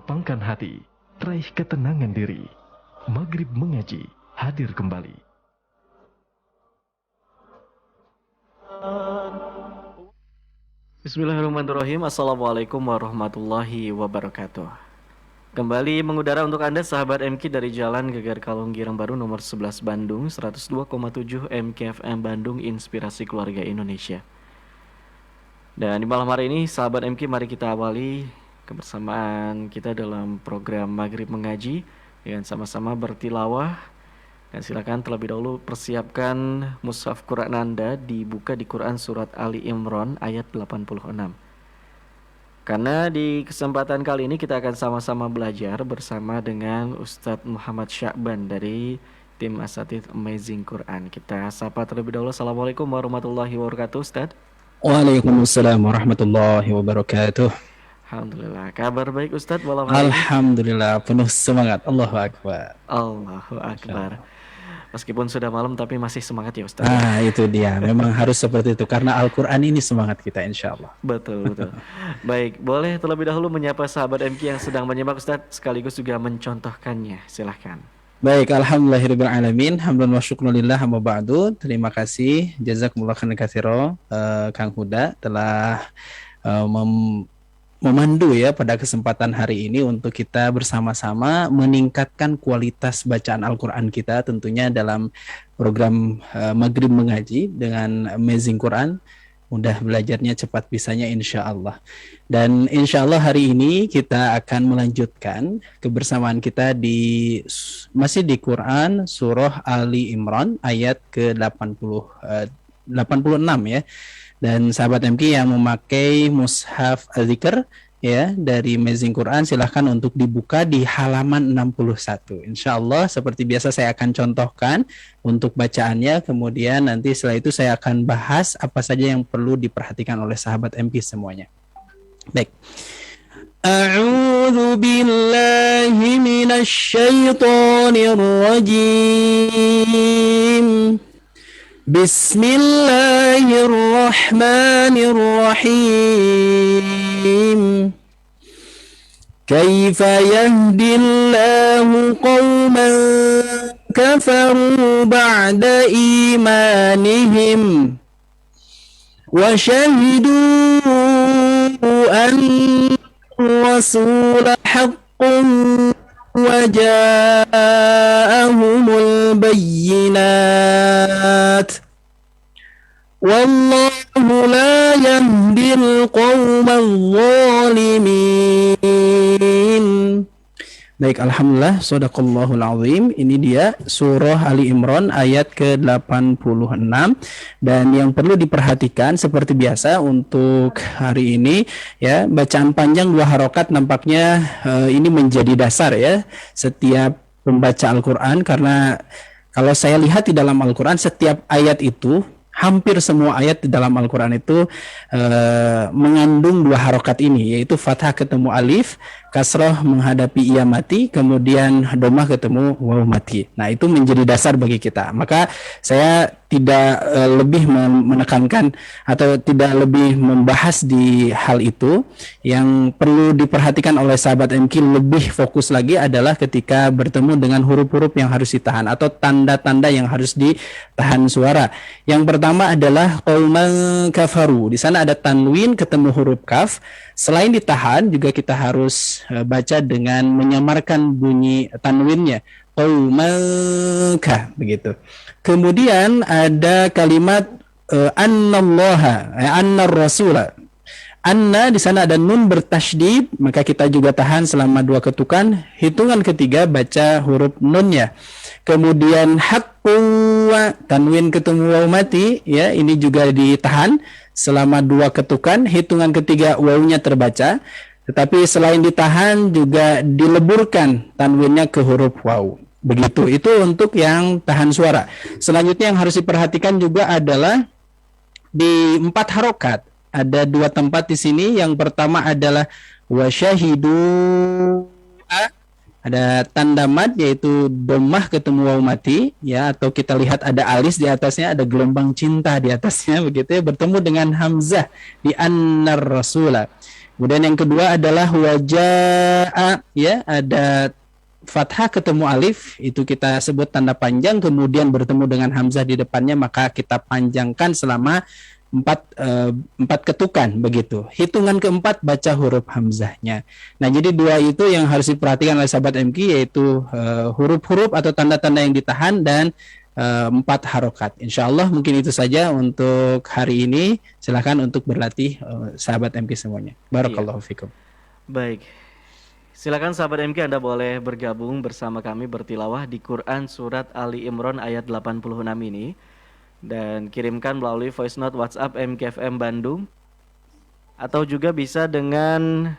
lapangkan hati, raih ketenangan diri. Maghrib Mengaji hadir kembali. Bismillahirrahmanirrahim. Assalamualaikum warahmatullahi wabarakatuh. Kembali mengudara untuk Anda sahabat MK dari Jalan Gegar Kalong Girang Baru nomor 11 Bandung, 102,7 MKFM Bandung, Inspirasi Keluarga Indonesia. Dan di malam hari ini sahabat MK, mari kita awali kebersamaan kita dalam program Maghrib Mengaji dengan sama-sama bertilawah. Dan silakan terlebih dahulu persiapkan mushaf Quran Anda, dibuka di Quran surat Ali Imran ayat 86. Karena di kesempatan kali ini kita akan sama-sama belajar bersama dengan Ustadz Muhammad Sya'ban dari tim Asatidz Amazing Quran. Kita sapa terlebih dahulu. Assalamualaikum warahmatullahi wabarakatuh, Ustadz. Waalaikumsalam warahmatullahi wabarakatuh. Alhamdulillah. Kabar baik Ustadz malam hari ini? Alhamdulillah, penuh semangat. Allahu Akbar. Allahu Akbar. Meskipun sudah malam tapi masih semangat ya Ustadz. Itu dia. Memang harus seperti itu karena Al-Quran ini semangat kita insya Allah. Betul. Baik, boleh terlebih dahulu menyapa sahabat MK yang sedang menyimak Ustadz, sekaligus juga mencontohkannya. Silahkan. Baik, alhamdulillahirabbil alamin. Hamdan wa syukrulillah amma ba'du. Terima kasih jazakumullah khairan katsira Kang Huda telah memandu ya pada kesempatan hari ini untuk kita bersama-sama meningkatkan kualitas bacaan Al-Quran kita tentunya dalam program Maghrib Mengaji dengan Amazing Quran. Mudah belajarnya, cepat bisanya insya Allah. Dan insya Allah hari ini kita akan melanjutkan kebersamaan kita masih di Quran surah Ali Imran ayat ke-86 ya. Dan sahabat MK yang memakai mushaf Al-Dzikr ya dari Amazing Quran, silahkan untuk dibuka di halaman 61. Insya Allah seperti biasa saya akan contohkan untuk bacaannya, kemudian nanti setelah itu saya akan bahas apa saja yang perlu diperhatikan oleh sahabat MK semuanya. Baik. A'udzu billahi minasy syaithanir rajim. Bismillahirrahmanirrahim. Kaifa yahdillahu qauman kafaru ba'da imanihim wa shahidu anna rasula haqqun wa ja'ahumul bayyinat wallahu la yahdil qaumal zalimin. Baik, alhamdulillah, shadaqallahul azim. Ini dia surah Ali Imran ayat ke-86. Dan yang perlu diperhatikan seperti biasa untuk hari ini ya, bacaan panjang 2 harokat nampaknya ini menjadi dasar ya setiap pembaca Al-Quran, karena kalau saya lihat di dalam Al-Quran setiap ayat itu, hampir semua ayat di dalam Al-Quran itu mengandung 2 harokat ini, yaitu fathah ketemu alif, kasroh menghadapi iya mati, kemudian domah ketemu waw mati. Nah, itu menjadi dasar bagi kita. Maka saya tidak lebih menekankan atau tidak lebih membahas di hal itu. Yang perlu diperhatikan oleh sahabat MK lebih fokus lagi adalah ketika bertemu dengan huruf-huruf yang harus ditahan atau tanda-tanda yang harus ditahan suara. Yang pertama adalah qauman kafaru. Di sana ada tanwin ketemu huruf kaf. Selain ditahan, juga kita harus baca dengan menyamarkan bunyi tanwinnya. Qaumaka, begitu. Kemudian ada kalimat annallaha, annar rasula. Anna di sana ada nun bertasydid, maka kita juga tahan selama 2 ketukan. Hitungan ketiga baca huruf nunnya. Kemudian haqqu, tanwin ketemu waw mati, ya, ini juga ditahan selama 2 ketukan. Hitungan ketiga wawnya terbaca, tetapi selain ditahan juga dileburkan tanwinnya ke huruf waw. Begitu, itu untuk yang tahan suara. Selanjutnya yang harus diperhatikan juga adalah di 4 harokat. Ada 2 tempat di sini. Yang pertama adalah wasyahidu, ada tanda mad yaitu domah ketemu waw mati, ya, atau kita lihat ada alis di atasnya, ada gelombang cinta di atasnya, begitu ya, bertemu dengan hamzah di annar rasula. Kemudian yang kedua adalah wajaa, ya, ada fathah ketemu alif, itu kita sebut tanda panjang, kemudian bertemu dengan hamzah di depannya, maka kita panjangkan selama empat ketukan begitu. Hitungan keempat baca huruf hamzahnya. Nah, jadi dua itu yang harus diperhatikan oleh sahabat MQ, yaitu huruf-huruf atau tanda-tanda yang ditahan dan 4 harokat. Insya Allah mungkin itu saja untuk hari ini. Silahkan untuk berlatih sahabat MQ semuanya. Barakallahu fikum. Baik. Silakan sahabat MQ, Anda boleh bergabung bersama kami bertilawah di Quran Surat Ali Imran ayat 86 ini. Dan kirimkan melalui voice note WhatsApp MKFM Bandung. Atau juga bisa dengan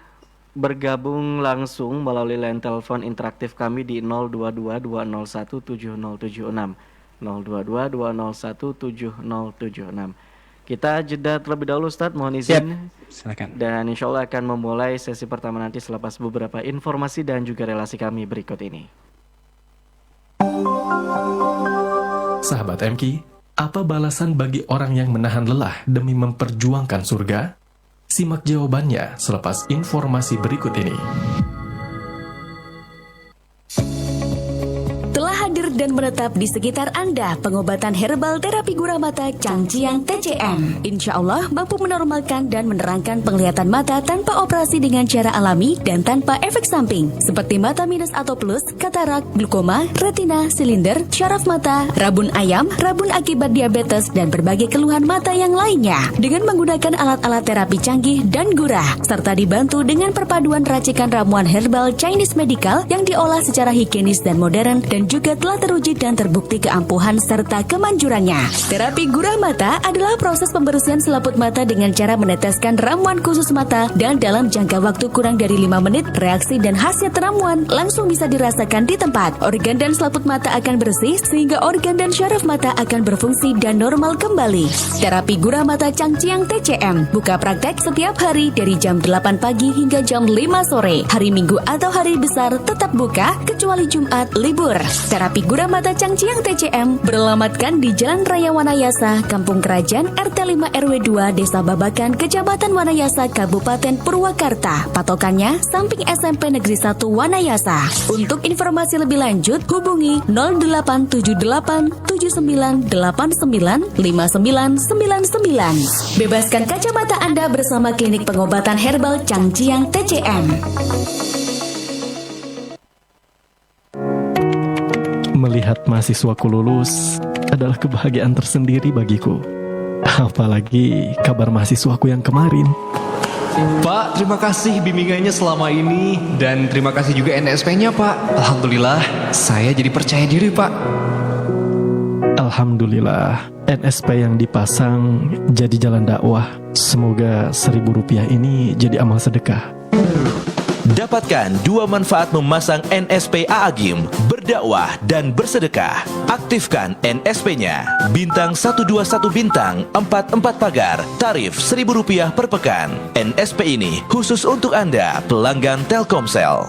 bergabung langsung melalui line telepon interaktif kami di 022-201-7076. 022-201-7076. Kita jeda terlebih dahulu, Ustadz, mohon izin. Silakan. Dan insya Allah akan memulai sesi pertama nanti selepas beberapa informasi dan juga relasi kami berikut ini. Sahabat MQ, apa balasan bagi orang yang menahan lelah demi memperjuangkan surga? Simak jawabannya selepas informasi berikut ini. Hadir dan menetap di sekitar Anda pengobatan herbal terapi gurah mata Changjiang TCM. Insya Allah mampu menormalkan dan menerangkan penglihatan mata tanpa operasi dengan cara alami dan tanpa efek samping seperti mata minus atau plus, katarak, glukoma, retina, silinder, syaraf mata, rabun ayam, rabun akibat diabetes, dan berbagai keluhan mata yang lainnya dengan menggunakan alat-alat terapi canggih dan gurah serta dibantu dengan perpaduan racikan ramuan herbal Chinese medical yang diolah secara higienis dan modern dan juga telah teruji dan terbukti keampuhan serta kemanjurannya. Terapi gurah mata adalah proses pembersihan selaput mata dengan cara meneteskan ramuan khusus mata dan dalam jangka waktu kurang dari 5 menit, reaksi dan khasiat ramuan langsung bisa dirasakan di tempat. Organ dan selaput mata akan bersih sehingga organ dan syaraf mata akan berfungsi dan normal kembali. Terapi gurah mata Changjiang TCM buka praktek setiap hari dari jam 8 pagi hingga jam 5 sore. Hari Minggu atau hari besar tetap buka kecuali Jumat libur. Terapi gurah mata Changjiang TCM beralamatkan di Jalan Raya Wanayasa, Kampung Kerajaan, RT 5 RW 2, Desa Babakan, Kecamatan Wanayasa, Kabupaten Purwakarta. Patokannya samping SMP Negeri 1 Wanayasa. Untuk informasi lebih lanjut hubungi 0878 7989 5999. Bebaskan kacamata Anda bersama klinik pengobatan herbal Changjiang TCM. Melihat mahasiswaku lulus adalah kebahagiaan tersendiri bagiku. Apalagi kabar mahasiswaku yang kemarin. Pak, terima kasih bimbingannya selama ini. Dan terima kasih juga NSP-nya, Pak. Alhamdulillah, saya jadi percaya diri, Pak. Alhamdulillah, NSP yang dipasang jadi jalan dakwah. Semoga Rp1.000 ini jadi amal sedekah. Dapatkan 2 manfaat memasang NSP Aagim, berdakwah dan bersedekah. Aktifkan NSP-nya. Bintang 121 bintang, 44 pagar, tarif Rp1.000 per pekan. NSP ini khusus untuk Anda, pelanggan Telkomsel.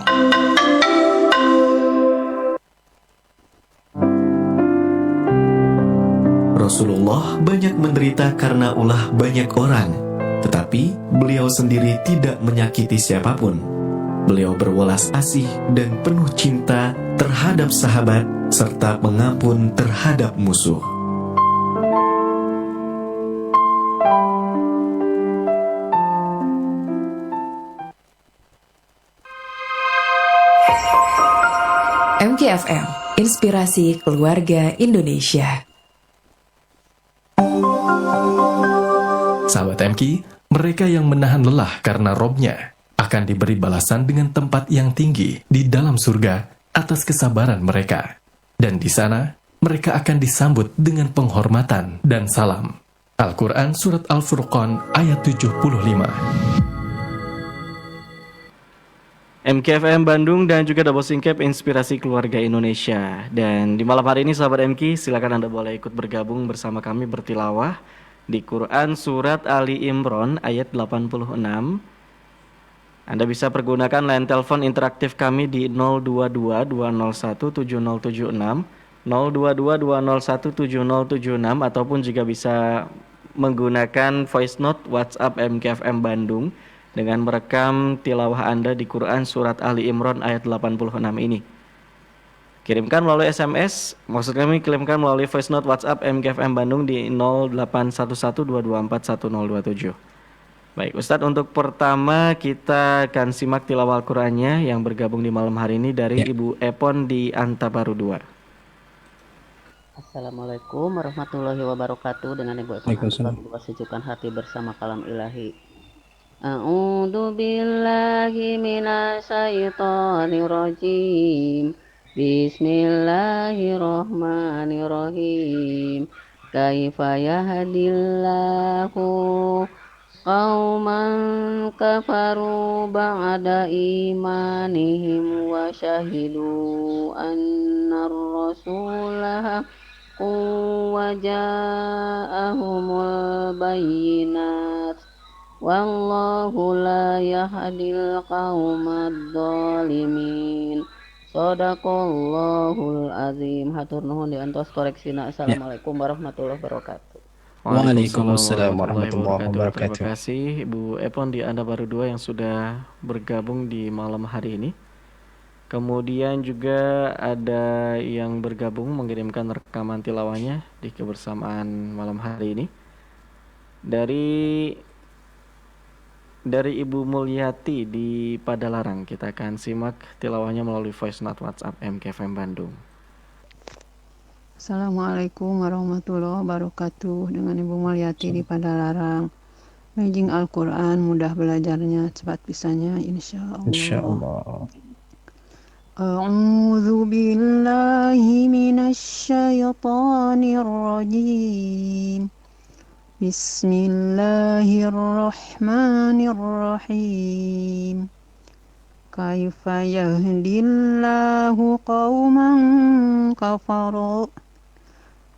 Rasulullah banyak menderita karena ulah banyak orang, tetapi beliau sendiri tidak menyakiti siapapun. Beliau berwelas asih dan penuh cinta terhadap sahabat serta pengampun terhadap musuh. MKFM, Inspirasi Keluarga Indonesia. Sahabat MQ, mereka yang menahan lelah karena robnya akan diberi balasan dengan tempat yang tinggi di dalam surga atas kesabaran mereka. Dan di sana, mereka akan disambut dengan penghormatan dan salam. Al-Quran Surat Al-Furqan ayat 75. MKFM Bandung dan juga Double Singkep Inspirasi Keluarga Indonesia. Dan di malam hari ini sahabat MQ, silakan Anda boleh ikut bergabung bersama kami bertilawah di Quran Surat Ali Imran ayat 86. Anda bisa pergunakan line telepon interaktif kami di 022-201-7076, 022-201-7076, ataupun juga bisa menggunakan voice note WhatsApp MKFM Bandung dengan merekam tilawah Anda di Quran Surat Ali Imran ayat 86 ini. Kirimkan melalui SMS, maksud kami kirimkan melalui voice note WhatsApp MKFM Bandung di 081122241027. Baik, Ustadz, untuk pertama kita akan simak tilawah Al-Qur'annya yang bergabung di malam hari ini dari Ibu Epon di Antabaru 2. Assalamualaikum warahmatullahi wabarakatuh. Dengan Ibu Epon Antabaru, sejukkan hati bersama kalam ilahi. A'udzu billahi minasyaitonir rajim. Bismillahirrahmanirrahim. Kaifa yahdillahu qauman kafaru ba'da imanihim wa syahidu annar rasulah wa ja'ahumul bayyinat. Wallahu la yahdil qaumadh dhalimin. Shadaqallahul azim. Hatur nuhun diantos koreksina. Assalamualaikum warahmatullahi wabarakatuh. Waalaikumsalam warahmatullahi Terima wabarakatuh. kasih Ibu Epon di Antabaru 2 yang sudah bergabung di malam hari ini. Kemudian juga ada yang bergabung mengirimkan rekaman tilawahnya di kebersamaan malam hari ini. Dari Ibu Mulyati di Padalarang, kita akan simak tilawahnya melalui voice note WhatsApp MKFM Bandung. Assalamualaikum warahmatullahi wabarakatuh. Dengan Ibu Mulyati di Padalarang. Majing Al-Quran, mudah belajarnya, cepat bisanya, insya Allah. Insyaallah. A'udzu billahi minasyaitonir rajim. Bismillahirrahmanirrahim. Kaifa yahdillahu qauman kafaru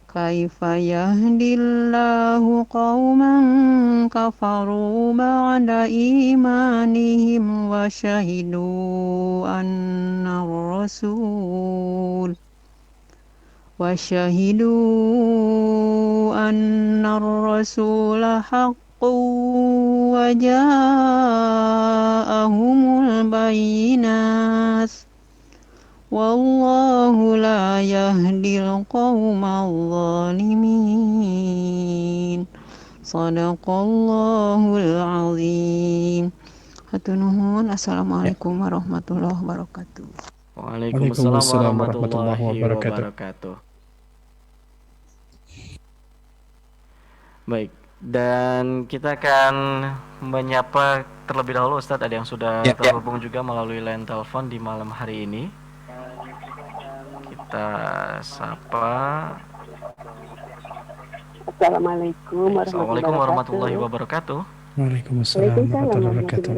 Kaifa yahdillahu qauman kafaru ba'da imanihim wa syahidu anna ar-rasul haqqun wa ja'ahumul bayyinat. Wallahu la yahdil qaumadh dhalimin. Shadaqallahul azim. Hatur nuhun. Assalamualaikum warahmatullahi wabarakatuh. Waalaikumsalam warahmatullahi wabarakatuh. Baik, dan kita akan menyapa terlebih dahulu Ustadz, ada yang sudah terhubung juga melalui line telepon di malam hari ini. Kita sapa. Assalamualaikum warahmatullahi wabarakatuh. Waalaikumsalam warahmatullahi wabarakatuh.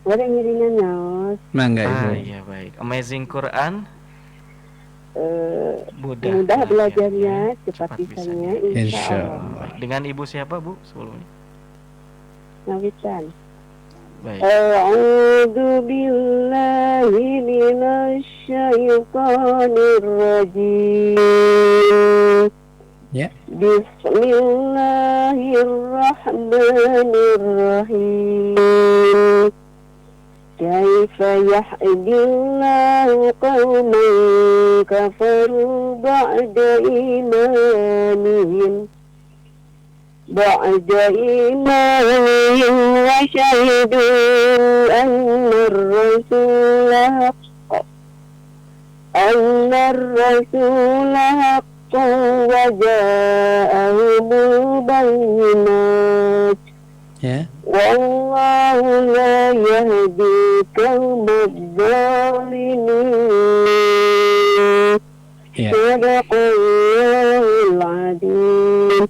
Ada ngiringan naos. Mangga Ibu. Iya baik. Amazing Quran. Mudah belajarnya, cepat bisanya, insyaallah. Dengan Ibu siapa Bu sebelumnya? Nawitan. Baik. A'udzu billahi minasyaitonir rajim. Ya. Bismillahirrahmanirrahim. Kaifa yahdillahu qauman kafaru ba'da imanihim wa syahidu anna ar-rasula haqqun wa ja'ahumul bayyinat. Ya. Wallahu la yahdi qaumadh dhalimin. Sadaqallahul azim.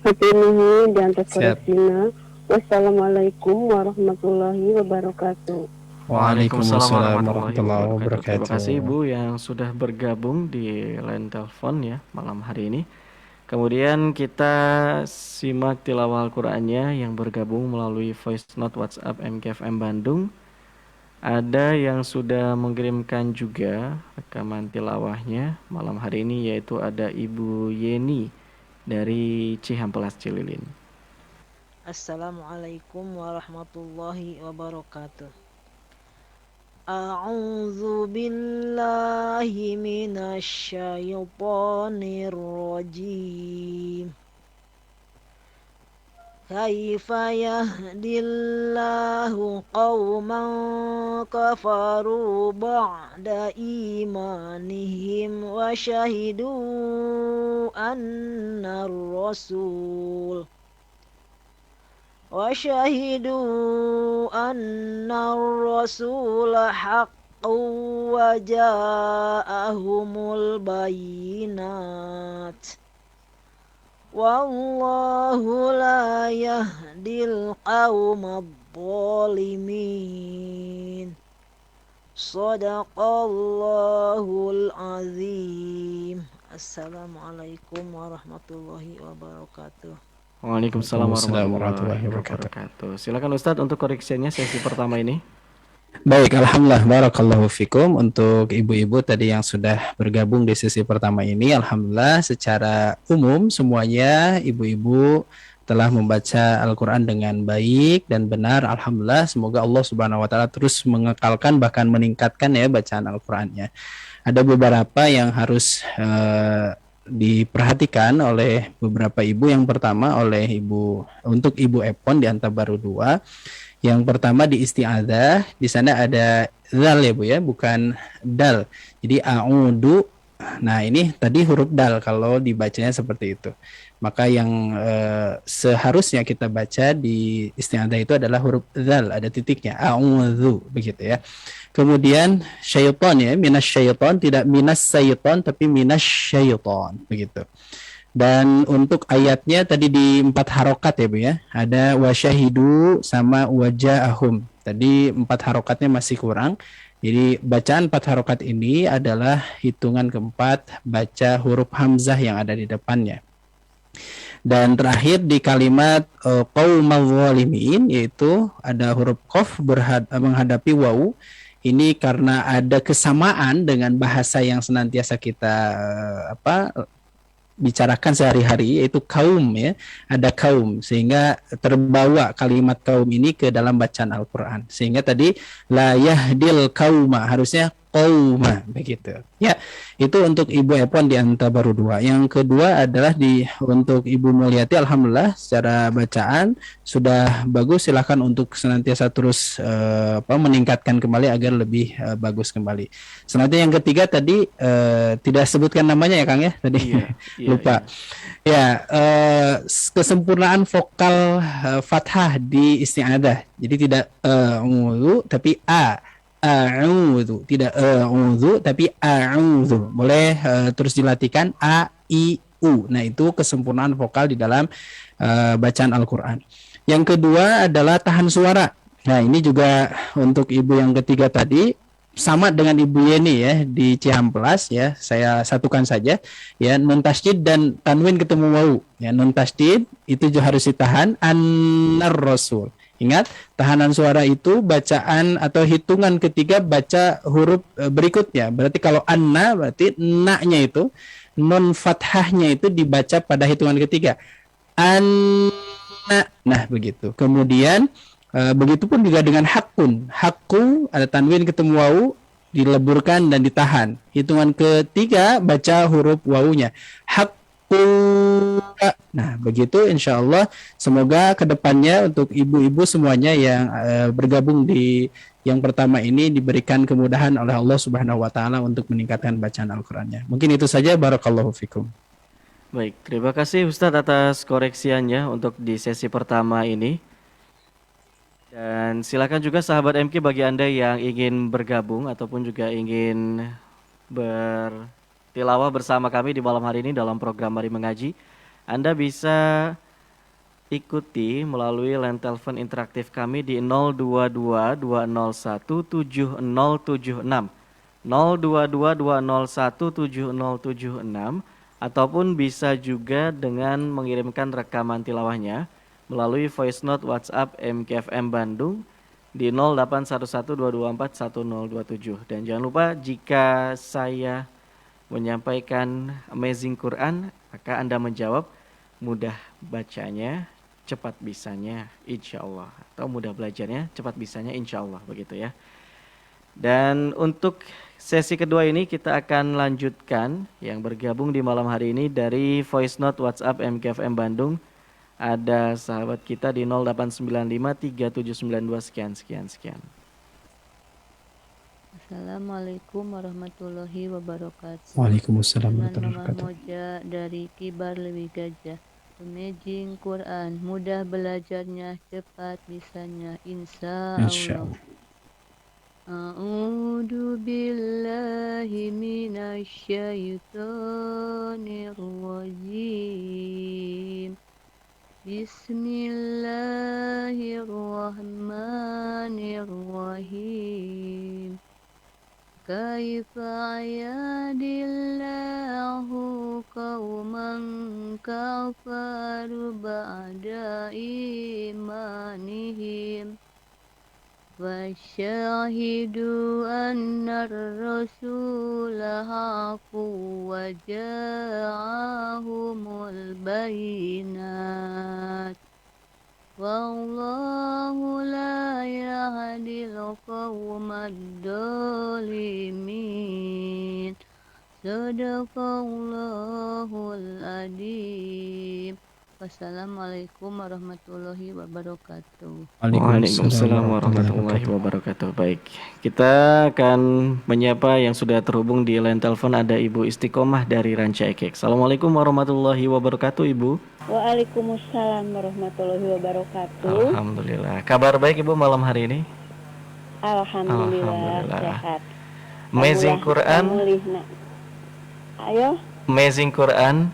Hatur nuhun dan koreksina. Wassalamualaikum warahmatullahi wabarakatuh. Waalaikumsalam warahmatullahi wabarakatuh. Terima kasih Ibu yang sudah bergabung di line telepon ya malam hari ini. Kemudian kita simak tilawah Al-Qur'annya yang bergabung melalui voice note WhatsApp MKFM Bandung. Ada yang sudah mengirimkan juga rekaman tilawahnya malam hari ini, yaitu ada Ibu Yeni dari Cihampelas Cililin. Assalamualaikum warahmatullahi wabarakatuh. A'udzu billahi minasy syaithanir rajim. Kaifa yahdillahu qauman kafaru ba'da imanihim wa syahidu annar rasul haqqun wa ja'ahumul bayinat. Wallahu la yahdil qaumadh dhalimin. Shadaqallahul azim. Assalamualaikum warahmatullahi wabarakatuh. Waalaikumsalam warahmatullahi wabarakatuh. Silakan Ustadz untuk koreksinya sesi pertama ini. Baik, alhamdulillah, barakallahu fikum. Untuk ibu-ibu tadi yang sudah bergabung di sesi pertama ini, alhamdulillah secara umum semuanya ibu-ibu telah membaca Al-Quran dengan baik dan benar. Alhamdulillah, semoga Allah Subhanahu wa Ta'ala terus mengekalkan bahkan meningkatkan ya bacaan Al-Qurannya. Ada beberapa yang harus diperhatikan oleh beberapa ibu. Yang pertama untuk ibu Epon di Antabaru 2. Yang pertama di isti'adzah, di sana ada zal ya Bu ya, bukan dal. Jadi a'udu. Nah, ini tadi huruf dal kalau dibacanya seperti itu. Maka yang seharusnya kita baca di isti'adzah itu adalah huruf zal, ada titiknya, a'udzu begitu ya. Kemudian syaitan ya, minas syaitan, tidak minas syaitan tapi minas syaitan begitu. Dan untuk ayatnya tadi di 4 harokat ya Bu ya. Ada wasyahidu sama waja'ahum. Tadi 4 harokatnya masih kurang. Jadi bacaan 4 harokat ini adalah hitungan keempat baca huruf hamzah yang ada di depannya. Dan terakhir di kalimat qaumal zalimin, yaitu ada huruf qaf menghadapi wawu. Ini karena ada kesamaan dengan bahasa yang senantiasa kita bicarakan sehari-hari, yaitu kaum ya, ada kaum, sehingga terbawa kalimat kaum ini ke dalam bacaan Al-Quran, sehingga tadi la yahdil kauma harusnya qauma begitu ya. Itu untuk Ibu Epon di Antabaru 2. Yang kedua adalah untuk Ibu Mulyati, alhamdulillah secara bacaan sudah bagus. Silahkan untuk senantiasa terus meningkatkan kembali agar lebih bagus kembali. Selanjutnya yang ketiga tadi tidak sebutkan namanya ya Kang ya tadi. Lupa. Ya, kesempurnaan vokal fathah di isti'adzah. Jadi tidak tapi a'udzu, tidak a'udzu tapi a'udzu. Boleh terus dilatihkan a i u. Nah, itu kesempurnaan vokal di dalam bacaan Al-Qur'an. Yang kedua adalah tahan suara. Nah, ini juga untuk ibu yang ketiga tadi sama dengan Ibu Yeni ya di Cihamplas ya. Saya satukan saja ya, nun tasydid dan tanwin ketemu wawu. Ya, nun tasydid itu juga harus ditahan, annar rasul. Ingat, tahanan suara itu bacaan atau hitungan ketiga baca huruf berikutnya. Berarti kalau anna berarti na-nya itu, non fathahnya itu dibaca pada hitungan ketiga. Anna. Nah, begitu. Kemudian begitupun juga dengan hakun. Hakku ada tanwin ketemu wawu, dileburkan dan ditahan. Hitungan ketiga baca huruf wawunya. Hak. Nah, begitu insya Allah. Semoga kedepannya untuk ibu-ibu semuanya yang bergabung di yang pertama ini diberikan kemudahan oleh Allah Subhanahu wa Ta'ala untuk meningkatkan bacaan Al-Qurannya. Mungkin itu saja. Barakallahu fikum. Baik, terima kasih Ustadz atas koreksiannya untuk di sesi pertama ini. Dan silakan juga sahabat MK bagi Anda yang ingin bergabung ataupun juga ingin tilawah bersama kami di malam hari ini dalam program Mari Mengaji. Anda bisa ikuti melalui line telepon interaktif kami di 022-201-7076 022-201-7076 ataupun bisa juga dengan mengirimkan rekaman tilawahnya melalui voice note WhatsApp MKFM Bandung di 081122411027. Dan jangan lupa jika saya menyampaikan Amazing Quran, maka Anda menjawab mudah bacanya cepat bisanya insya Allah, atau mudah belajarnya cepat bisanya insya Allah, begitu ya. Dan untuk sesi kedua ini kita akan lanjutkan. Yang bergabung di malam hari ini dari voice note WhatsApp MKFM Bandung, ada sahabat kita di 0895 3792 sekian. Assalamualaikum warahmatullahi wabarakatuh. Waalaikumsalam Dengan warahmatullahi Mama wabarakatuh. Moja dari Kibar Lewi Gajah. Amazing Quran, mudah belajarnya, cepat bisanya, insya Insya Allah. Allah. A'udzu billahi minasyaitonir rajim. Bismillahirrahmanirrahim. Kaifa yahdillahu qauman kafaru ba'da imanihim wasyahidu anna ar-rasula haqqu wa ja'ahumul bayinat wallahu la yahdil qawmad dhalimin. Sadaqallahul adzim. Wassalamualaikum warahmatullahi wabarakatuh. Waalaikumsalam warahmatullahi wabarakatuh. Baik, kita akan menyapa yang sudah terhubung di line telepon. Ada Ibu Istiqomah dari Ranca Ekek. Assalamualaikum warahmatullahi wabarakatuh, Ibu. Waalaikumsalam warahmatullahi wabarakatuh. Alhamdulillah. Kabar baik Ibu malam hari ini? Alhamdulillah. Sehat. Amazing Quran. Ayo. Amazing Quran.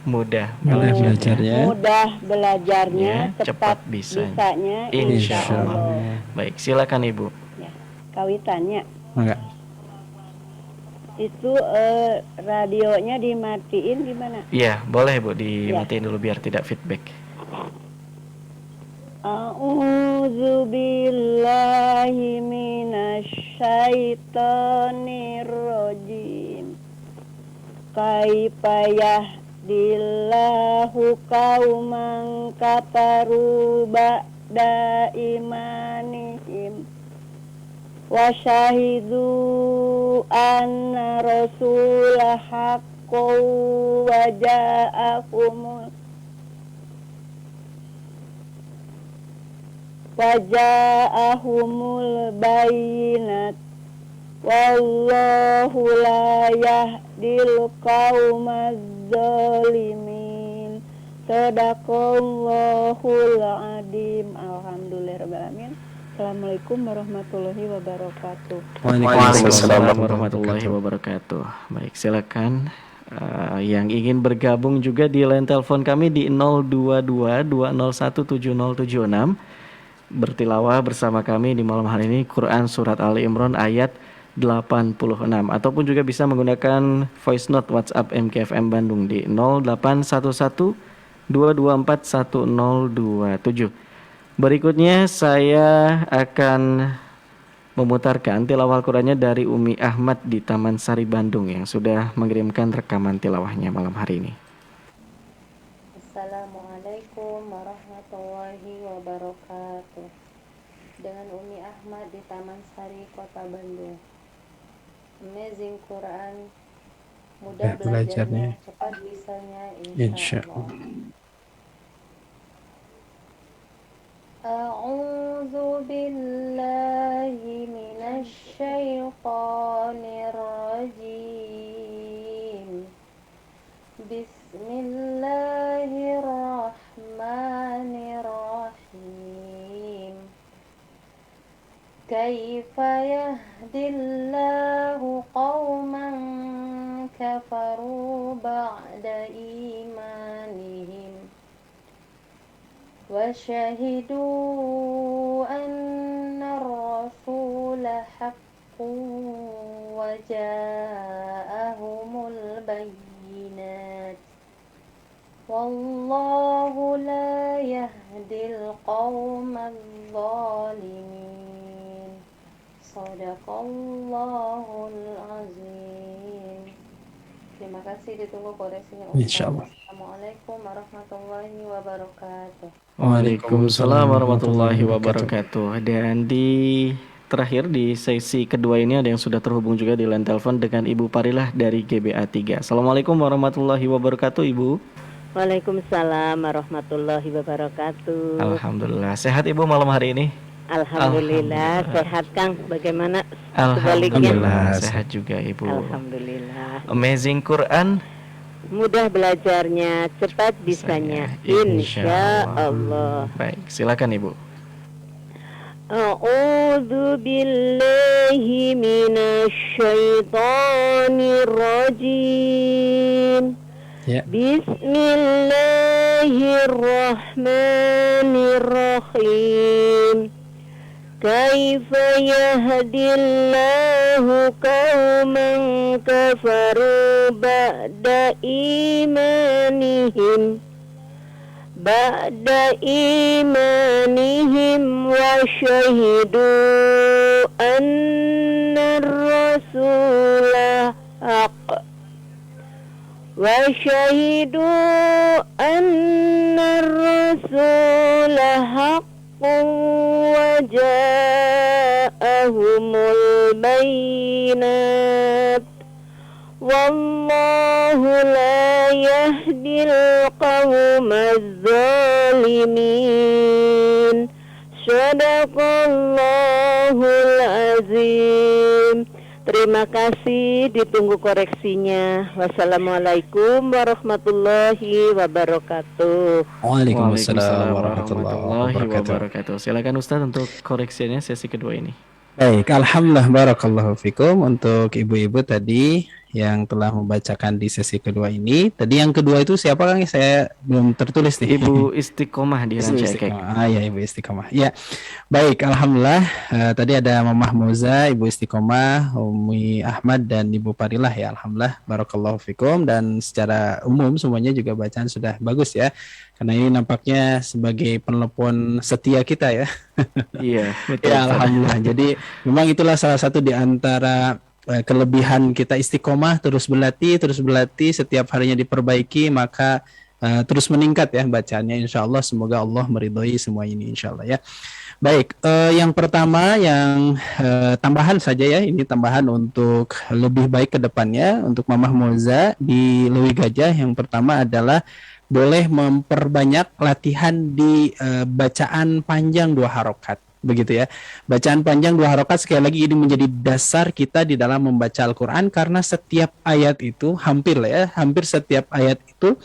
Mudah belajarnya. Mudah belajarnya, Ya, cepat bisanya, insya Allah. Baik, silakan Ibu. Ya, kawitannya. Enggak. Itu radionya dimatiin gimana? Iya, boleh Bu, dimatiin dulu biar tidak feedback. A'udzu billahi minasyaitonir rajim. Kaifa yahdillahu qauman kafaru ba'da imanihim wa syahidu anna rasulah haqqu wa ja'ahumul bayinat wallahu la yahdil qaumadz zalimin. Sadaqallahul adzim. Alhamdulillahirabbil alamin. Assalamualaikum warahmatullahi wabarakatuh. Waalaikumsalam warahmatullahi wabarakatuh. Baik, silakan yang ingin bergabung juga di line telepon kami di 0222017076 bertilawah bersama kami di malam hari ini Quran Surat Ali Imran ayat 86, ataupun juga bisa menggunakan voice note WhatsApp MKFM Bandung di 081122411027. Berikutnya saya akan memutarkan tilawah Al-Qur'annya dari Umi Ahmad di Taman Sari Bandung yang sudah mengirimkan rekaman tilawahnya malam hari ini. Assalamualaikum warahmatullahi wabarakatuh. Dengan Umi Ahmad di Taman Sari, Kota Bandung. Amazing Quran, mudah belajarnya, cepat bisanya, insya Allah. A'udzu billahi minasy syaithanir rajim. Bismillahirrahmanirrahim. Kaifa yahdillahu qauman kafaru ba'da imanihim wa syahidu anna ar-rasula haqqun wa ja'ahumul bayyinat wallahu la yahdil qaumadz zalimin. Sadaqallahul azim. Terima kasih, ditunggu koreksinya Insya Ustaz. Allah. Assalamualaikum warahmatullahi wabarakatuh. Waalaikumsalam warahmatullahi wabarakatuh. Dan di terakhir di sesi kedua ini ada yang sudah terhubung juga di line telepon dengan Ibu Parilah dari GBA 3. Assalamualaikum warahmatullahi wabarakatuh, Ibu. Waalaikumsalam warahmatullahi wabarakatuh. Alhamdulillah. Sehat Ibu malam hari ini? Alhamdulillah, sehat Kang. Bagaimana Alhamdulillah, sebaliknya? sehat juga Ibu. Alhamdulillah. Amazing Quran. Mudah belajarnya, cepat bisanya. Insya Allah. Baik, silakan Ibu. A'udzu billahi minasy syaithanir rajim. Ya. Bismillahirrahmanirrahim. Kaifa yahdillahu qauman kafaru ba'da imanihim wa syahidu anna ar-rasula haqq وجاءهمul bayinat wallahu la yahdil qawmaz zalimin. Shadaqallahul azim. Terima kasih, ditunggu koreksinya. Wassalamualaikum warahmatullahi wabarakatuh. Waalaikumsalam warahmatullahi wabarakatuh. Silakan Ustaz untuk koreksinya sesi kedua ini. Baik, alhamdulillah, barakallahu fikum untuk ibu-ibu tadi yang telah membacakan di sesi kedua ini. Tadi yang kedua itu siapa Kang? Saya belum tertulis nih. Ibu Istiqomah di Ranca Ekek. Ya, Ibu Istiqomah. Ya, baik, alhamdulillah. Tadi ada Mamah Moza, Ibu Istiqomah, Umi Ahmad dan Ibu Parilah ya. Alhamdulillah, barakallahu fikum. Dan secara umum semuanya juga bacaan sudah bagus ya. Karena ini nampaknya sebagai penelepon setia kita ya. Iya, betul. Ya, alhamdulillah. Jadi memang itulah salah satu di antara kelebihan kita istiqomah, terus berlatih, setiap harinya diperbaiki, maka terus meningkat ya bacaannya, insya Allah. Semoga Allah meridhoi semua ini, insya Allah ya. Baik, yang pertama yang tambahan saja ya, ini tambahan untuk lebih baik ke depannya untuk Mamah Moza di Lewi Gajah. Yang pertama adalah boleh memperbanyak latihan di bacaan panjang 2 harokat. Begitu ya, bacaan panjang 2 harokat. Sekali lagi ini menjadi dasar kita di dalam membaca Al-Quran, karena setiap ayat itu hampir setiap ayat itu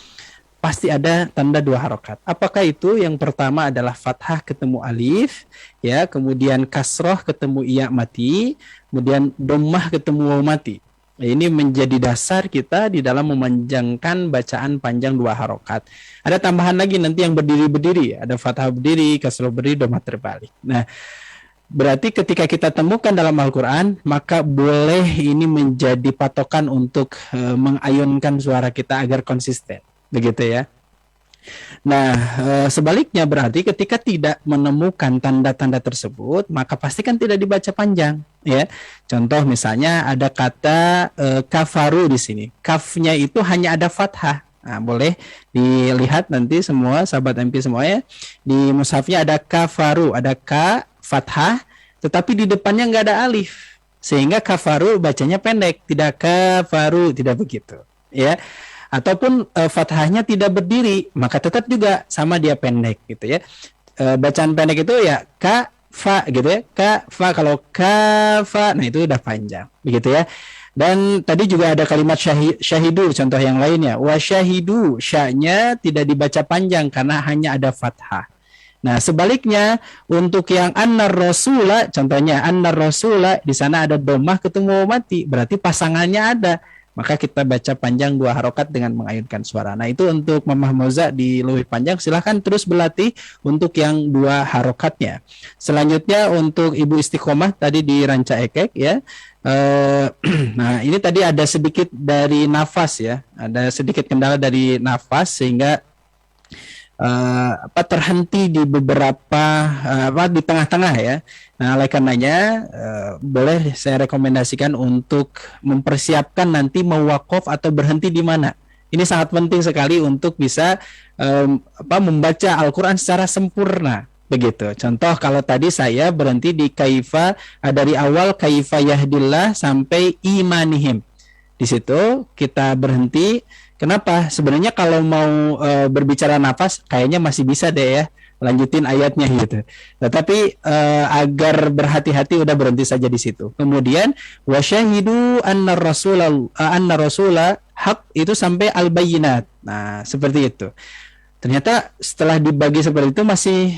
pasti ada tanda 2 harokat. Apakah itu? Yang pertama adalah fathah ketemu alif ya, kemudian kasroh ketemu iya mati, kemudian dhammah ketemu waw mati. Ini menjadi dasar kita di dalam memanjangkan bacaan panjang 2 harokat. Ada tambahan lagi nanti yang berdiri-berdiri. Ada fathah berdiri, kasroh berdiri, dhammah terbalik. Nah, berarti ketika kita temukan dalam Al-Quran, maka boleh ini menjadi patokan untuk mengayunkan suara kita agar konsisten. Begitu ya. Nah, sebaliknya berarti ketika tidak menemukan tanda-tanda tersebut, maka pastikan tidak dibaca panjang ya. Contoh misalnya ada kata kafaru di sini. Kafnya itu hanya ada fathah. Nah, boleh dilihat nanti semua sahabat MP semuanya, di mushafnya ada kafaru, ada ka fathah, tetapi di depannya nggak ada alif. Sehingga kafaru bacanya pendek, tidak kafaru, tidak begitu ya. Ataupun fathahnya tidak berdiri, maka tetap juga sama dia pendek gitu ya. Bacaan pendek itu ya ka fa gitu ya, ka fa. Kalau ka fa, nah itu udah panjang begitu ya. Dan tadi juga ada kalimat syahidu, contoh yang lainnya, wa syahidu, sya-nya tidak dibaca panjang karena hanya ada fathah. Nah, sebaliknya untuk yang annar rasula, contohnya annar rasula, di sana ada dhammah ketemu mati, berarti pasangannya ada. Maka kita baca panjang 2 harokat dengan mengayunkan suara. Nah, itu untuk Mamah Moza di lebih panjang. Silahkan terus berlatih untuk yang 2 harokatnya. Selanjutnya untuk Ibu Istiqomah tadi di Ranca Ekek ya. Nah, ini tadi ada sedikit dari nafas ya. Ada sedikit kendala dari nafas sehingga terhenti di beberapa di tengah-tengah ya. Nah, oleh karenanya boleh saya rekomendasikan untuk mempersiapkan nanti mau wakaf atau berhenti di mana. Ini sangat penting sekali untuk bisa membaca Al-Quran secara sempurna. Begitu. Contoh kalau tadi saya berhenti di kaifa dari awal kaifa yahdillah sampai imanihim. Di situ kita berhenti. Kenapa? Sebenarnya kalau mau berbicara nafas kayaknya masih bisa deh ya. Lanjutin ayatnya gitu. Tetapi agar berhati-hati udah berhenti saja di situ. Kemudian wasyahidu anna rasula haq itu sampai al-bayyinat. Nah, seperti itu. Ternyata setelah dibagi seperti itu masih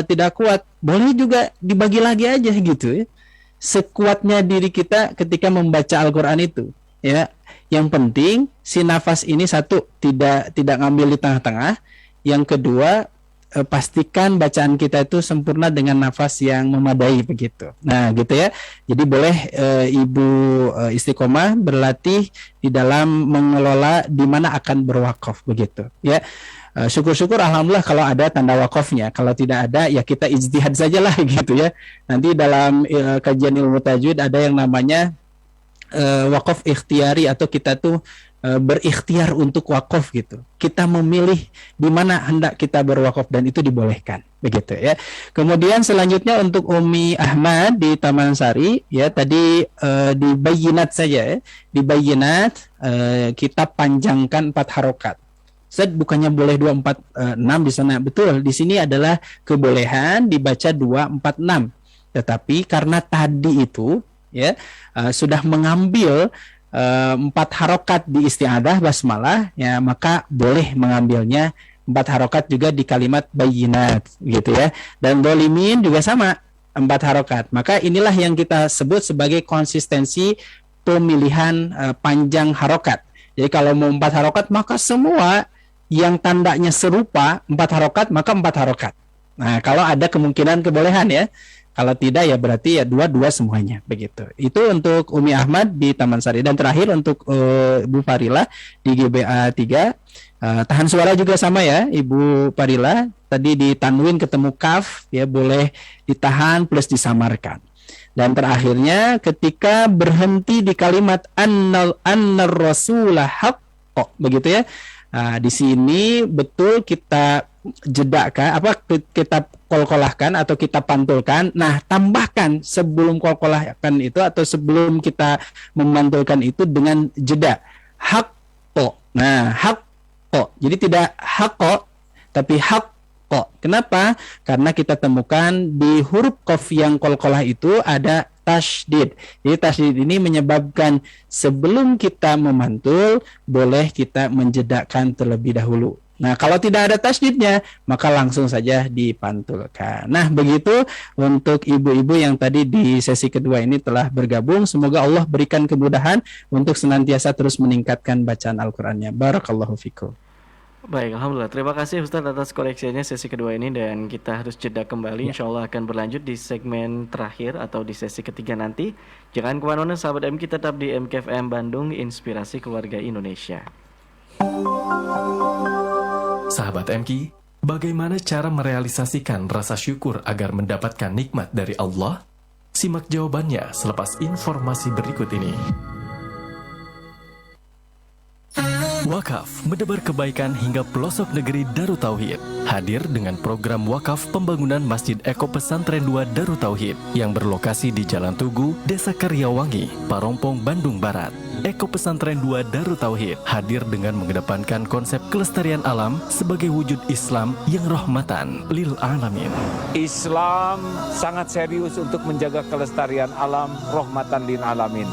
tidak kuat. Boleh juga dibagi lagi aja gitu ya. Sekuatnya diri kita ketika membaca Al-Quran itu. Ya, yang penting si nafas ini satu tidak ngambil di tengah-tengah. Yang kedua pastikan bacaan kita itu sempurna dengan nafas yang memadai begitu. Nah, gitu ya. Jadi boleh Ibu istiqomah berlatih di dalam mengelola di mana akan berwakaf begitu. Ya. Syukur-syukur alhamdulillah kalau ada tanda wakafnya. Kalau tidak ada ya kita ijtihad sajalah gitu ya. Nanti dalam kajian ilmu tajwid ada yang namanya wakaf ikhtiari atau kita tuh berikhtiar untuk wakaf gitu. Kita memilih di mana hendak kita berwakaf dan itu dibolehkan begitu ya. Kemudian selanjutnya untuk Umi Ahmad di Taman Sari ya tadi di Bayyinat saja ya. Di Bayyinat kita panjangkan 4 harokat. Ustaz, bukannya boleh 2, 4, 6 di sana. Betul, di sini adalah kebolehan dibaca 2, 4, 6. Tetapi karena tadi itu ya sudah mengambil 4 harokat di isti'adah basmalah ya, maka boleh mengambilnya 4 harokat juga di kalimat bayyinat gitu ya. Dan dolimin juga sama 4 harokat. Maka inilah yang kita sebut sebagai konsistensi pemilihan panjang harokat. Jadi kalau mau 4 harokat maka semua yang tandanya serupa 4 harokat maka 4 harokat. Nah, kalau ada kemungkinan kebolehan ya. Kalau tidak ya berarti ya 2 semuanya begitu. Itu untuk Umi Ahmad di Taman Sari. Dan terakhir untuk Ibu Farila di GBA 3. Tahan suara juga sama ya Ibu Farila. Tadi di tanwin ketemu kaf ya boleh ditahan plus disamarkan. Dan terakhirnya ketika berhenti di kalimat annar rasulah haqq begitu ya. Nah, di sini betul kita jedakan kita kolkolahkan atau kita pantulkan. Nah, tambahkan sebelum kolkolahkan itu atau sebelum kita memantulkan itu dengan jeda haqqo. Nah, haqqo. Jadi tidak haqqo tapi haqqo. Kenapa? Karena kita temukan di huruf qaf yang kolkolah itu ada tasydid. Jadi tasydid ini menyebabkan sebelum kita memantul boleh kita menjedakkan terlebih dahulu. Nah, kalau tidak ada tasydidnya maka langsung saja dipantulkan. Nah, begitu untuk ibu-ibu yang tadi di sesi kedua ini telah bergabung. Semoga Allah berikan kemudahan untuk senantiasa terus meningkatkan bacaan Al-Qur'annya. Barakallahu fikum. Baik, alhamdulillah. Terima kasih Ustaz atas koreksinya sesi kedua ini dan kita harus jeda kembali. Insya Allah akan berlanjut di segmen terakhir atau di sesi ketiga nanti. Jangan kemana-mana sahabat MK, tetap di MKFM Bandung, Inspirasi Keluarga Indonesia. Sahabat MK, bagaimana cara merealisasikan rasa syukur agar mendapatkan nikmat dari Allah? Simak jawabannya selepas informasi berikut ini. Wakaf menebar kebaikan hingga pelosok negeri Darut Tauhid. Hadir dengan program wakaf pembangunan Masjid Eko Pesantren 2 Darut Tauhid yang berlokasi di Jalan Tugu, Desa Karyawangi, Parompong, Bandung Barat. Eko Pesantren 2 Darut Tauhid hadir dengan mengedepankan konsep kelestarian alam sebagai wujud Islam yang rahmatan lil alamin. Islam sangat serius untuk menjaga kelestarian alam, rahmatan lil alamin.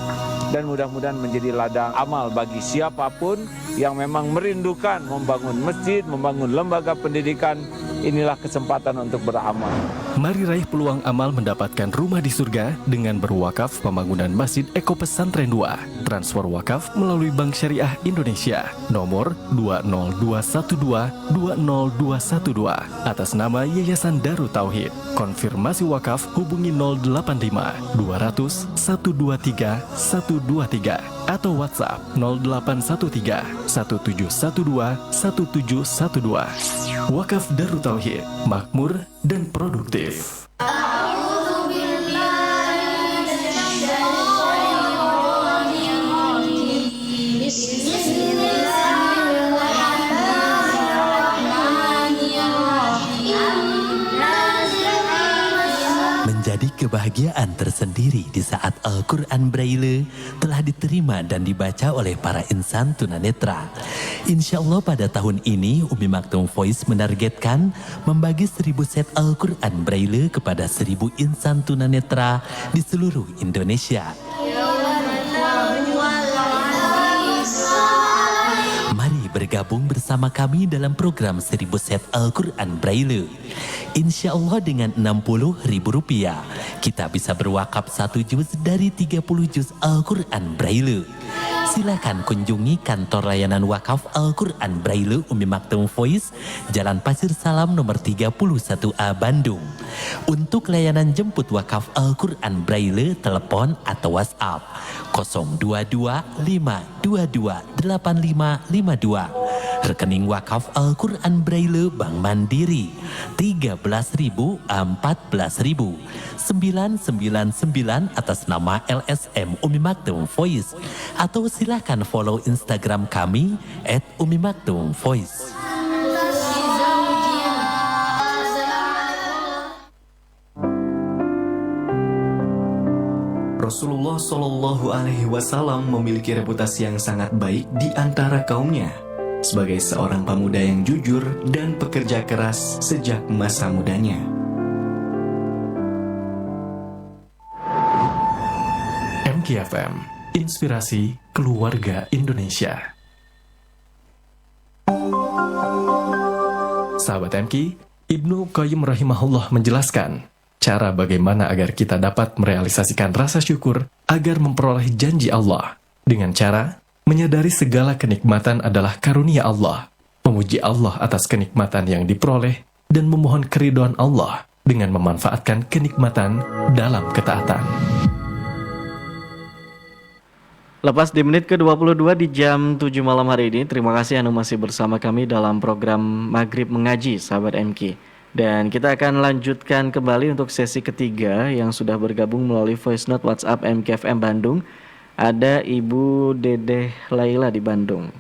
Dan mudah-mudahan menjadi ladang amal bagi siapapun yang memang merindukan membangun masjid, membangun lembaga pendidikan. Inilah kesempatan untuk beramal. Mari raih peluang amal mendapatkan rumah di surga dengan berwakaf pembangunan Masjid Eko Pesantren 2. Transfer wakaf melalui Bank Syariah Indonesia nomor 20212-20212 atas nama Yayasan Darut Tauhid. Konfirmasi wakaf hubungi 085 200 123 123 atau WhatsApp 0813 1712 1712. Wakaf Darut Tauhid, makmur dan produktif. Menjadi kebahagiaan tersendiri di saat Al-Quran Braille telah diterima dan dibaca oleh para insan tunanetra. Insya Allah pada tahun ini Umi Maktum Voice menargetkan membagi 1000 set Al-Quran Braille kepada 1000 insan tunanetra di seluruh Indonesia. Mari bergabung bersama kami dalam program 1000 set Al-Quran Braille. Insya Allah dengan Rp60.000 kita bisa berwakaf 1 juz dari 30 juz Al-Quran Braille. Silakan kunjungi kantor layanan wakaf Al-Quran Braille Umi Maktum Voice, Jalan Pasir Salam nomor 31A Bandung. Untuk layanan jemput wakaf Al-Quran Braille, telepon atau WhatsApp 022 522 8552. Rekening wakaf Al-Quran Braille Bank Mandiri 13.000 14.000 999 atas nama LSM Umi Maktum Voice, atau silakan follow Instagram kami @umimaktumvoice. Rasulullah Shallallahu Alaihi Wasallam memiliki reputasi yang sangat baik di antara kaumnya sebagai seorang pemuda yang jujur dan pekerja keras sejak masa mudanya. MKFM, inspirasi keluarga Indonesia. Sahabat MK, Ibnu Qayyim rahimahullah menjelaskan cara bagaimana agar kita dapat merealisasikan rasa syukur agar memperoleh janji Allah dengan cara menyadari segala kenikmatan adalah karunia Allah, memuji Allah atas kenikmatan yang diperoleh, dan memohon keridhaan Allah dengan memanfaatkan kenikmatan dalam ketaatan. Lepas di menit ke-22 di jam 7 malam hari ini, terima kasih Anda masih bersama kami dalam program Maghrib Mengaji, sahabat MK. Dan kita akan lanjutkan kembali untuk sesi ketiga yang sudah bergabung melalui voice note WhatsApp MKFM Bandung. Ada Ibu Dedeh Laila di Bandung.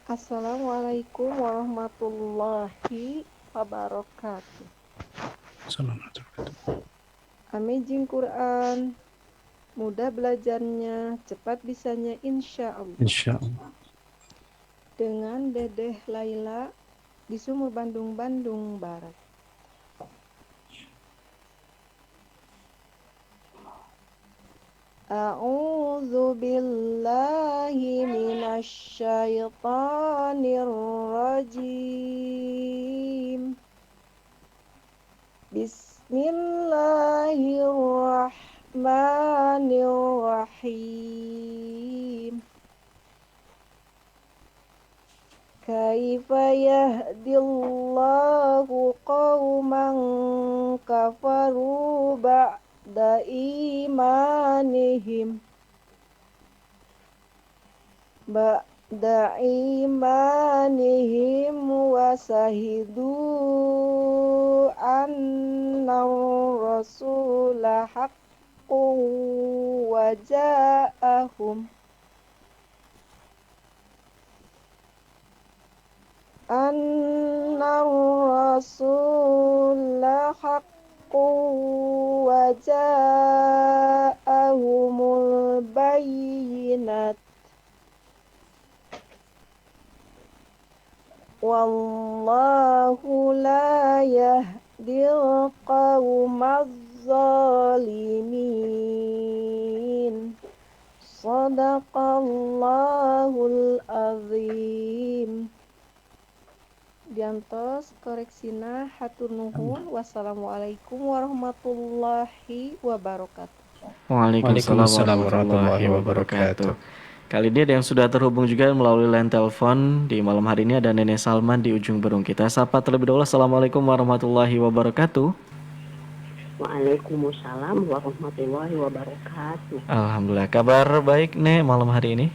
Assalamualaikum warahmatullahi wabarakatuh. Amazing Quran, mudah belajarnya, cepat bisanya, insya Allah. Insya Allah. Dengan Dedeh Laila di Sumur Bandung, Bandung Barat. A'udzu billahi minasy syaithanir rajim. Bismillahirrahmanirrahim. Kaifa yahdillahu qauman kafaru ba'da imanihim wa sahidu anna rasula haqqun wa ja'ahum anna rasula haqqun wa ja'ahumul bayyinat wallahu la yahdil qawmaz zalimin. Sadaqallahul azim. Diantos koreksina hatur nuhun. Wassalamualaikum warahmatullahi wabarakatuh. Waalaikumsalam warahmatullahi wabarakatuh. Kali ini ada yang sudah terhubung juga melalui line telepon. Di malam hari ini ada Nenek Salman di ujung berung kita. Sapa terlebih dahulu. Assalamualaikum warahmatullahi wabarakatuh. Waalaikumsalam warahmatullahi wabarakatuh. Alhamdulillah. Kabar baik Nek malam hari ini?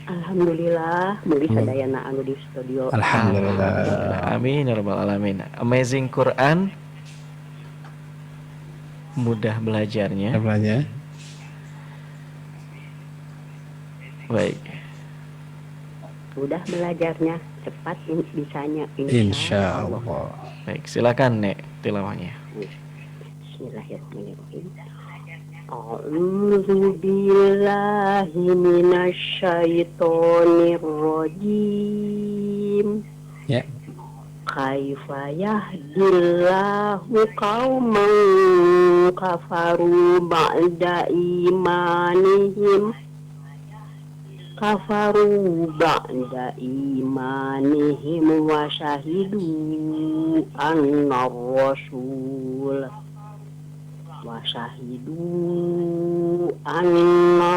Alhamdulillah, mugi sadayana anu di studio. Alhamdulillah. Amin ya rabbal alamin. Amazing Quran, mudah belajarnya. Baik. Mudah belajarnya, cepat bisanya Insya Allah. Baik, silakan Nek tilawahnya. Bismillahirrahmanirrahim. A'udzu billahi minasyaitonir rajim. Ya. Kaifa yahdillahu qauman kafaru ba'da imanihim wa syahidu anna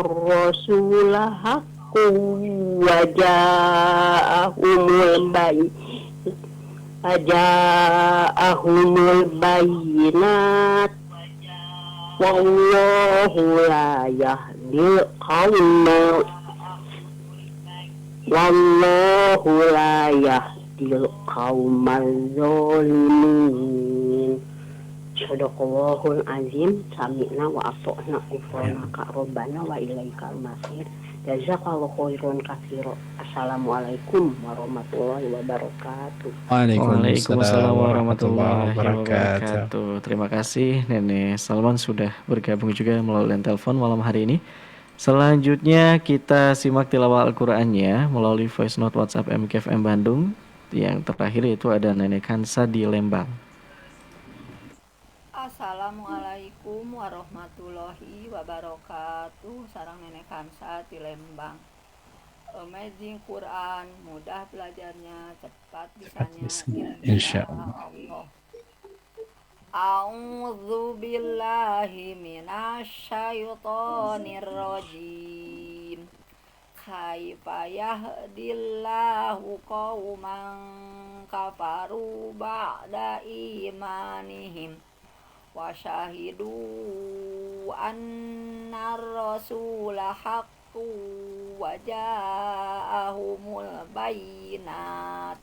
rasul haqqu wa ja'ahumul bayinat wallahu la yahdil qaumal zalimin. Sadaqallahul azim. Sami'na wa ata'na ghufranaka rabbana wa ilaikal masir. Jazakallahu khairan katsira. Assalamualaikum warahmatullahi wabarakatuh. Waalaikumsalam warahmatullahi wabarakatuh. Terima kasih Nenek Salman sudah bergabung juga melalui telepon malam hari ini. Selanjutnya kita simak tilawah Al-Qur'annya melalui voice note WhatsApp MKFM Bandung. Yang terakhir itu ada Nenek Hansa di Lembang. Assalamualaikum warahmatullahi wabarakatuh. Sarang Nenek Hansa di Lembang. Amazing Quran, mudah belajarnya, cepat bisanya. Insyaallah. A'udzu billahi minasyaitonir rajim. Kaifa yahdillahu qauman kafaru ba'da imanihim wa syahidu anna rasula haqqu wa ja'ahumul bayinat.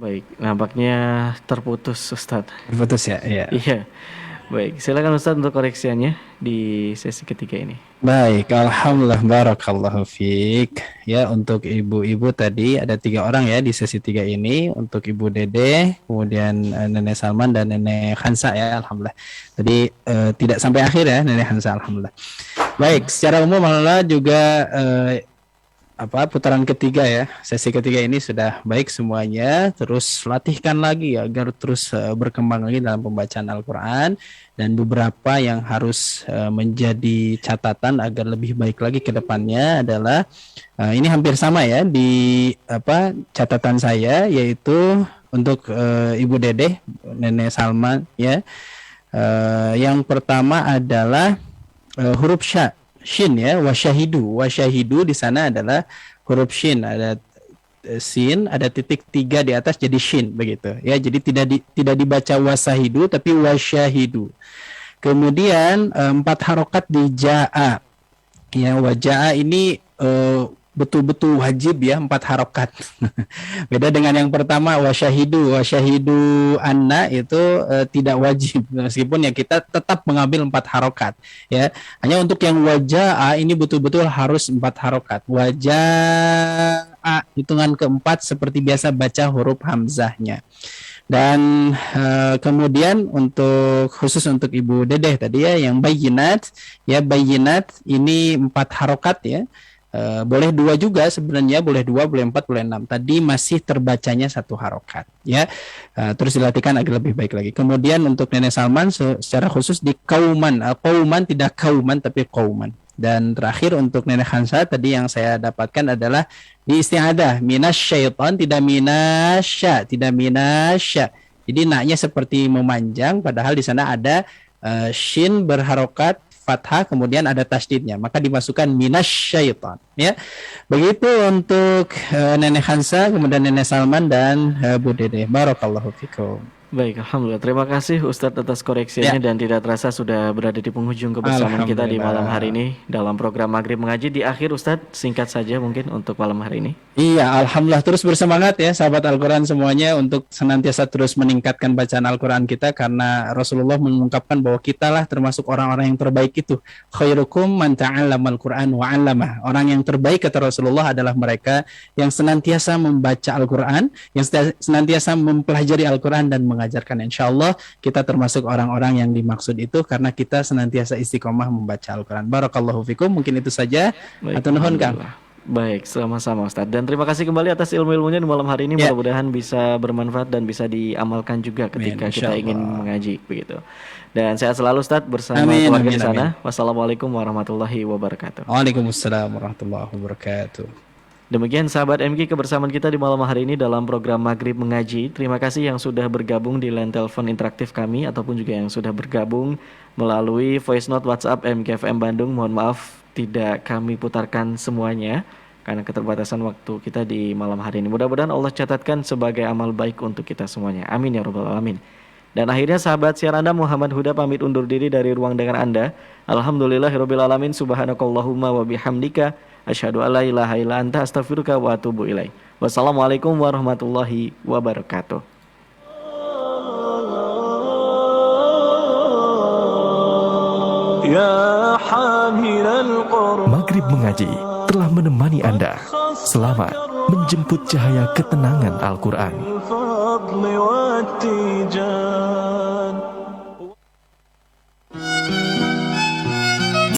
Baik, nampaknya terputus Ustadz. Terputus ya? Iya. Baik, silakan Ustadz untuk koreksiannya di sesi ketiga ini. Baik, alhamdulillah, barakallahu fiik. Ya, untuk ibu-ibu tadi ada 3 orang ya di sesi 3 ini. Untuk Ibu Dede, kemudian Nenek Salman dan Nenek Hansa ya, alhamdulillah. Tadi tidak sampai akhir ya Nenek Hansa, alhamdulillah. Baik, secara umum alhamdulillah juga putaran ketiga ya, sesi ketiga ini sudah baik semuanya. Terus latihkan lagi agar terus berkembang lagi dalam pembacaan Al-Quran, dan beberapa yang harus menjadi catatan agar lebih baik lagi ke depannya adalah ini hampir sama ya di catatan saya, yaitu untuk Ibu Dede, Nenek Salman ya. Yang pertama adalah huruf shin ya, wasyahidu di sana adalah huruf shin, ada sin, ada titik 3 di atas jadi shin begitu ya. Jadi tidak dibaca wasahidu tapi wasyahidu. Kemudian 4 harokat di ja'a ya, wajaa ini betul-betul wajib ya 4 harokat. Beda dengan yang pertama wasyahidu anna itu tidak wajib, meskipun ya kita tetap mengambil 4 harokat ya. Hanya untuk yang wajaa ini betul-betul harus 4 harokat. Wajaa hitungan keempat seperti biasa baca huruf hamzahnya. Dan kemudian khusus untuk Ibu Dedeh tadi ya, yang bayinat ini 4 harokat ya. Boleh 2 juga sebenarnya, boleh 2, boleh 4, boleh 6. Tadi masih terbacanya 1 harokat ya. Terus dilatihkan agar lebih baik lagi. Kemudian untuk Nenek Salman secara khusus di kauman, tidak kauman tapi kauman. Dan terakhir untuk Nenek Hansa tadi yang saya dapatkan adalah di isti'adah minasyaiton, tidak minasya. Jadi naknya seperti memanjang, padahal di sana ada shin berharokat fathah, kemudian ada tasdidnya, maka dimasukkan minasyaiton ya. Begitu untuk Nenek Hansa, kemudian Nenek Salman dan Bu Dede. Barakallahu fikum. Baik, Alhamdulillah. Terima kasih Ustadz atas koreksinya dan tidak terasa sudah berada di penghujung kebersamaan kita di malam hari ini dalam program Maghrib Mengaji. Di akhir Ustadz, singkat saja mungkin untuk malam hari ini. Iya, Alhamdulillah, terus bersemangat ya sahabat Al-Quran semuanya untuk senantiasa terus meningkatkan bacaan Al-Quran kita, karena Rasulullah mengungkapkan bahwa kitalah termasuk orang-orang yang terbaik itu. Khairukum man ta'allamal Qur'an wa 'allamah. Orang yang terbaik kata Rasulullah adalah mereka yang senantiasa membaca Al-Quran, yang senantiasa mempelajari Al-Quran dan mengajarkan. Insya Allah kita termasuk orang-orang yang dimaksud itu karena kita senantiasa istiqomah membaca Al-Quran. Barakallahu fikum. Mungkin itu saja. Atau nuhun Kang. Baik, sama-sama Ustadz. Dan terima kasih kembali atas ilmu-ilmunya di malam hari ini. Mudah-mudahan bisa bermanfaat dan bisa diamalkan juga ketika kita ingin mengaji begitu. Dan sehat selalu Ustadz bersama keluarga di sana. Wassalamualaikum warahmatullahi wabarakatuh. Waalaikumsalam warahmatullahi wabarakatuh. Demikian sahabat MK kebersamaan kita di malam hari ini dalam program Maghrib Mengaji. Terima kasih yang sudah bergabung di line telepon interaktif kami ataupun juga yang sudah bergabung melalui voice note WhatsApp MKFM Bandung. Mohon maaf tidak kami putarkan semuanya karena keterbatasan waktu kita di malam hari ini. Mudah-mudahan Allah catatkan sebagai amal baik untuk kita semuanya. Amin ya rabbal alamin. Dan akhirnya sahabat siar Anda Muhammad Huda pamit undur diri dari ruang dengar Anda. Alhamdulillahirabbil alamin. Subhanakallahumma wa bihamdika asyhadu alla ilaha illa anta astaghfiruka wa atubu ilaik. Wassalamualaikum warahmatullahi wabarakatuh. Maghrib Mengaji telah menemani Anda. Selamat menjemput cahaya ketenangan Al-Quran.